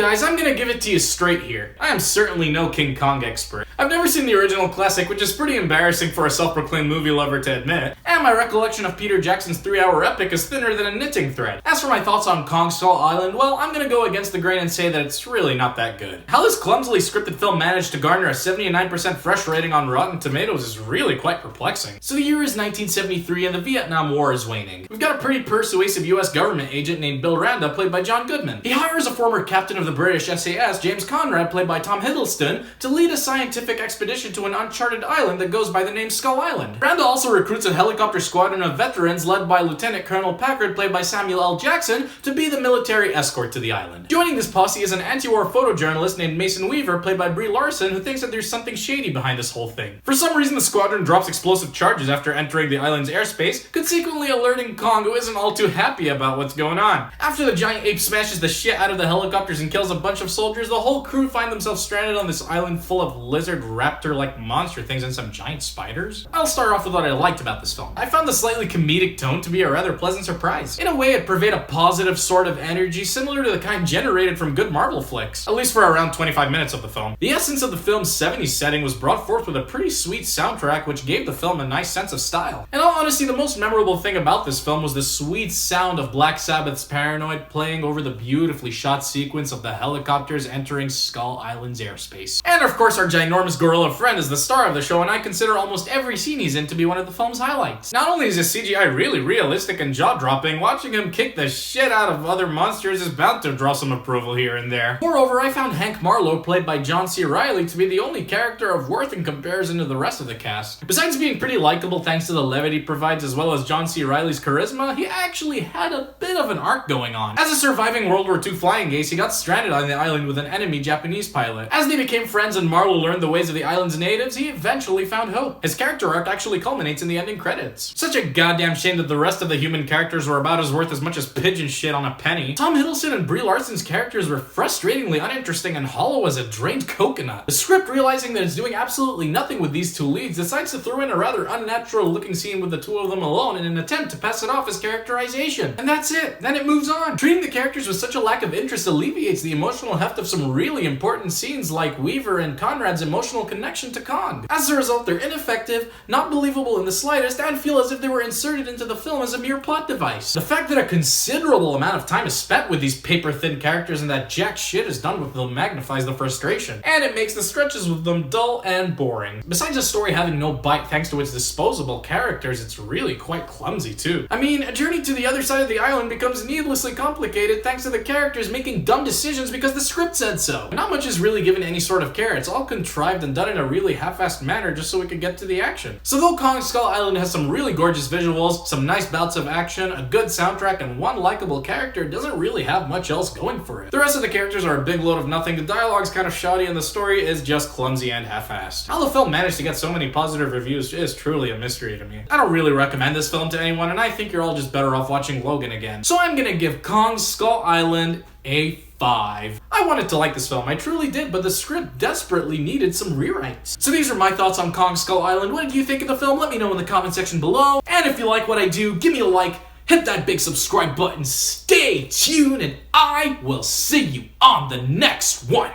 guys, I'm gonna give it to you straight here. I am certainly no King Kong expert. I've never seen the original classic, which is pretty embarrassing for a self-proclaimed movie lover to admit, and my recollection of Peter Jackson's 3-hour epic is thinner than a knitting thread. As for my thoughts on Kong Skull Island, well, I'm gonna go against the grain and say that it's really not that good. How this clumsily scripted film managed to garner a 79% fresh rating on Rotten Tomatoes is really quite perplexing. So the year is 1973 and the Vietnam War is waning. We've got a pretty persuasive US government agent named Bill Randa, played by John Goodman. He hires a former captain of the British SAS, James Conrad, played by Tom Hiddleston, to lead a scientific expedition to an uncharted island that goes by the name Skull Island. Randa also recruits a helicopter squadron of veterans led by Lieutenant Colonel Packard, played by Samuel L. Jackson, to be the military escort to the island. Joining this posse is an anti-war photojournalist named Mason Weaver, played by Brie Larson, who thinks that there's something shady behind this whole thing. For some reason, the squadron drops explosive charges after entering the island's airspace, consequently alerting Kong, who isn't all too happy about what's going on. After the giant ape smashes the shit out of the helicopters and kills a bunch of soldiers, the whole crew find themselves stranded on this island full of lizard raptor-like monster things and some giant spiders. I'll start off with what I liked about this film. I found the slightly comedic tone to be a rather pleasant surprise. In a way, it purveyed a positive sort of energy similar to the kind generated from good Marvel flicks, at least for around 25 minutes of the film. The essence of the film's 70s setting was brought forth with a pretty sweet soundtrack which gave the film a nice sense of style. In all honesty, the most memorable thing about this film was the sweet sound of Black Sabbath's Paranoid playing over the beautifully shot sequence of the helicopters entering Skull Island's airspace. And of course, our ginormous gorilla friend is the star of the show, and I consider almost every scene he's in to be one of the film's highlights. Not only is his CGI really realistic and jaw-dropping, watching him kick the shit out of other monsters is bound to draw some approval here and there. Moreover, I found Hank Marlowe, played by John C. Reilly, to be the only character of worth in comparison to the rest of the cast. Besides being pretty likable thanks to the levity he provides as well as John C. Reilly's charisma, he actually had a bit of an arc going on. As a surviving World War II flying ace, he got stranded on the island with an enemy Japanese pilot. As they became friends and Marlowe learned the ways of the island's natives, he eventually found hope. His character arc actually culminates in the ending credits. Such a goddamn shame that the rest of the human characters were about as worth as much as pigeon shit on a penny. Tom Hiddleston and Brie Larson's characters were frustratingly uninteresting and hollow as a drained coconut. The script, realizing that it's doing absolutely nothing with these two leads, decides to throw in a rather unnatural looking scene with the two of them alone in an attempt to pass it off as characterization. And that's it. Then it moves on. Treating the characters with such a lack of interest alleviates the emotional heft of some really important scenes like Weaver and Conrad's emotional connection to Kong. As a result, they're ineffective, not believable in the slightest, and feel as if they were inserted into the film as a mere plot device. The fact that a considerable amount of time is spent with these paper-thin characters and that jack shit is done with them magnifies the frustration, and it makes the stretches with them dull and boring. Besides the story having no bite thanks to its disposable characters, it's really quite clumsy too. I mean, a journey to the other side of the island becomes needlessly complicated thanks to the characters making dumb decisions because the script said so. Not much is really given any sort of care. It's all contrived and done in a really half-assed manner just so we could get to the action. So though Kong Skull Island has some really gorgeous visuals, some nice bouts of action, a good soundtrack, and one likable character, it doesn't really have much else going for it. The rest of the characters are a big load of nothing, the dialogue's kind of shoddy, and the story is just clumsy and half-assed. How the film managed to get so many positive reviews is truly a mystery to me. I don't really recommend this film to anyone, and I think you're all just better off watching Logan again. So I'm gonna give Kong Skull Island a 5. I wanted to like this film, I truly did, but the script desperately needed some rewrites. So these are my thoughts on Kong Skull Island. What did you think of the film? Let me know in the comment section below. And if you like what I do, give me a like, hit that big subscribe button, stay tuned, and I will see you on the next one.